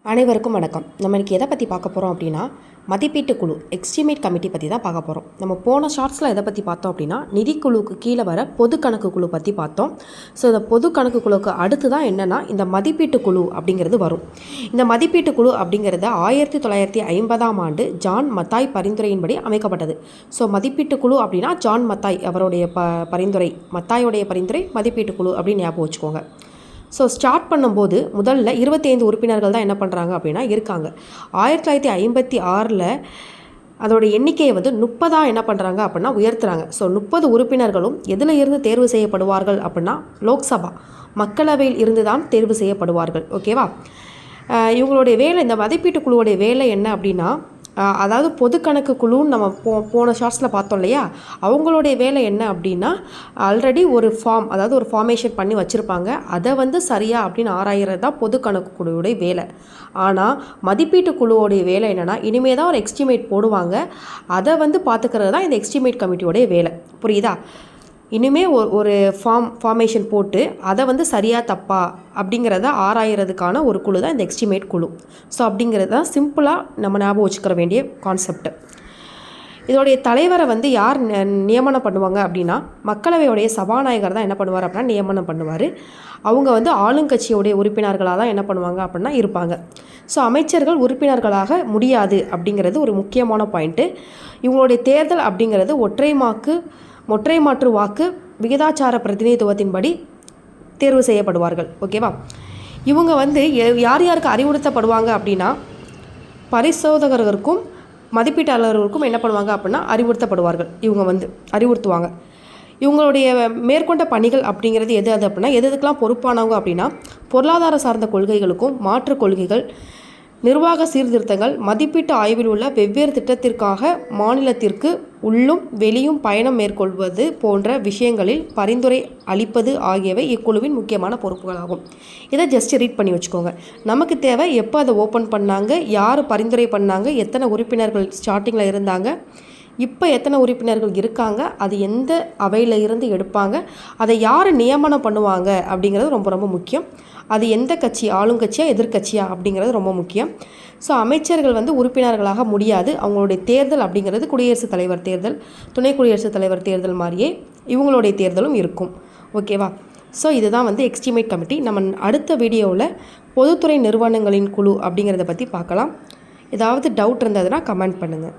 அனைவருக்கும் வணக்கம். நம்ம இன்றைக்கி எதை பற்றி பார்க்க போகிறோம் அப்படின்னா, மதிப்பீட்டு குழு எஸ்டிமேட் கமிட்டி பற்றி தான் பார்க்க போகிறோம். நம்ம போன ஷார்ட்ஸில் எதை பற்றி பார்த்தோம் அப்படின்னா, நிதிக்குழுவுக்கு கீழே வர பொது கணக்கு குழு பற்றி பார்த்தோம். ஸோ இந்த பொது கணக்கு குழுவுக்கு அடுத்து தான் என்னென்னா இந்த மதிப்பீட்டு குழு அப்படிங்கிறது வரும். இந்த மதிப்பீட்டு குழு அப்படிங்கிறது 1950ஆம் ஆண்டு ஜான் மத்தாய் பரிந்துரையின்படி அமைக்கப்பட்டது. ஸோ மதிப்பீட்டு குழு அப்படின்னா ஜான் மத்தாய் அவருடைய பரிந்துரை, மத்தாயோடைய பரிந்துரை மதிப்பீட்டு குழு அப்படின்னு ஞாபகம் வச்சுக்கோங்க. ஸோ ஸ்டார்ட் பண்ணும்போது முதல்ல 25 உறுப்பினர்கள் தான் என்ன பண்ணுறாங்க அப்படின்னா இருக்காங்க. 1956 அதோட எண்ணிக்கையை 30 என்ன பண்ணுறாங்க அப்படின்னா உயர்த்துறாங்க. ஸோ 30 உறுப்பினர்களும் எதில் இருந்து தேர்வு செய்யப்படுவார்கள் அப்படின்னா லோக்சபா மக்களவையில் இருந்து தான் தேர்வு செய்யப்படுவார்கள். ஓகேவா? இவங்களுடைய வேலை, இந்த மதிப்பீட்டு குழுவுடைய வேலை என்ன அப்படின்னா, அதாவது பொது கணக்கு குழுன்னு நம்ம போன ஷார்ட்ஸில் பார்த்தோம் இல்லையா, அவங்களுடைய வேலை என்ன அப்படின்னா, ஆல்ரெடி ஒரு ஃபார்ம், அதாவது ஒரு ஃபார்மேஷன் பண்ணி வச்சுருப்பாங்க, அதை சரியா அப்படின்னு ஆராயிறது தான் பொது கணக்கு குழுவுடைய வேலை. ஆனால் மதிப்பீட்டு குழுவோடைய வேலை என்னென்னா, இனிமேல் தான் ஒரு எஸ்டிமேட் போடுவாங்க, அதை பார்த்துக்கிறது தான் இந்த எஸ்டிமேட் கமிட்டியோடைய வேலை. புரியுதா? இனிமேல் ஒரு ஃபார்மேஷன் போட்டு அதை சரியாக தப்பா அப்படிங்கிறத ஆராயிறதுக்கான ஒரு குழு தான் இந்த எஸ்டிமேட் குழு. ஸோ அப்படிங்கிறது தான் சிம்பிளாக நம்ம ஞாபகம் வச்சுக்கிற வேண்டிய கான்செப்ட். இதோடைய தலைவரை யார் நியமனம் பண்ணுவாங்க அப்படின்னா, மக்களவையுடைய சபாநாயகர் தான் என்ன பண்ணுவார் அப்படின்னா நியமனம் பண்ணுவார். அவங்க ஆளுங்கட்சியோடைய உறுப்பினர்களாக தான் என்ன பண்ணுவாங்க அப்படின்னா இருப்பாங்க. ஸோ அமைச்சர்கள் உறுப்பினர்களாக முடியாது அப்படிங்கிறது ஒரு முக்கியமான பாயிண்ட்டு. இவங்களுடைய தேர்தல் அப்படிங்கிறது ஒற்றை மாற்று வாக்கு விகிதாச்சார பிரதிநிதித்துவத்தின்படி தேர்வு செய்யப்படுவார்கள். ஓகேவா? இவங்க யார் யாருக்கு அறிவுறுத்தப்படுவாங்க அப்படின்னா, பரிசோதகர்களுக்கும் மதிப்பீட்டாளர்களுக்கும் என்ன பண்ணுவாங்க அப்படின்னா அறிவுறுத்தப்படுவார்கள். இவங்க அறிவுறுத்துவாங்க. இவங்களுடைய மேற்கொண்ட பணிகள் அப்படிங்கிறது எது அப்படின்னா, எதுக்கெல்லாம் பொறுப்பானவங்க அப்படின்னா, பொருளாதார சார்ந்த கொள்கைகளுக்கும் மாற்று கொள்கைகள், நிர்வாக சீர்திருத்தங்கள், மதிப்பீட்டு ஆய்வில் உள்ள வெவ்வேறு திட்டத்திற்காக மாநிலத்திற்கு உள்ளும் வெளியும் பயணம் மேற்கொள்வது போன்ற விஷயங்களில் பரிந்துரை அளிப்பது ஆகியவை இக்குழுவின் முக்கியமான பொறுப்புகளாகும். இதை ஜஸ்ட் ரீட் பண்ணி வச்சுக்கோங்க. நமக்கு தேவை எப்போ அதை ஓப்பன் பண்ணாங்க, யார் பரிந்துரை பண்ணாங்க, எத்தனை உறுப்பினர்கள் ஸ்டார்டிங்கில் இருந்தாங்க, இப்போ எத்தனை உறுப்பினர்கள் இருக்காங்க, அது எந்த அவையில் இருந்து எடுப்பாங்க, அதை யார் நியமனம் பண்ணுவாங்க அப்படிங்கிறது ரொம்ப ரொம்ப முக்கியம். அது எந்த கட்சி, ஆளுங்கட்சியா எதிர்கட்சியா அப்படிங்கிறது ரொம்ப முக்கியம். ஸோ அமைச்சர்கள் உறுப்பினர்களாக முடியாது. அவங்களுடைய தேர்தல் அப்படிங்கிறது குடியரசுத் தலைவர் தேர்தல், துணை குடியரசுத் தலைவர் தேர்தல் மாதிரியே இவங்களுடைய தேர்தலும் இருக்கும். ஓகேவா? ஸோ இதுதான் எஸ்டிமேட் கமிட்டி. நம்ம அடுத்த வீடியோவில் பொதுத்துறை நிறுவனங்களின் குழு அப்படிங்கிறத பற்றி பார்க்கலாம். ஏதாவது டவுட் இருந்ததுன்னா கமெண்ட் பண்ணுங்கள்.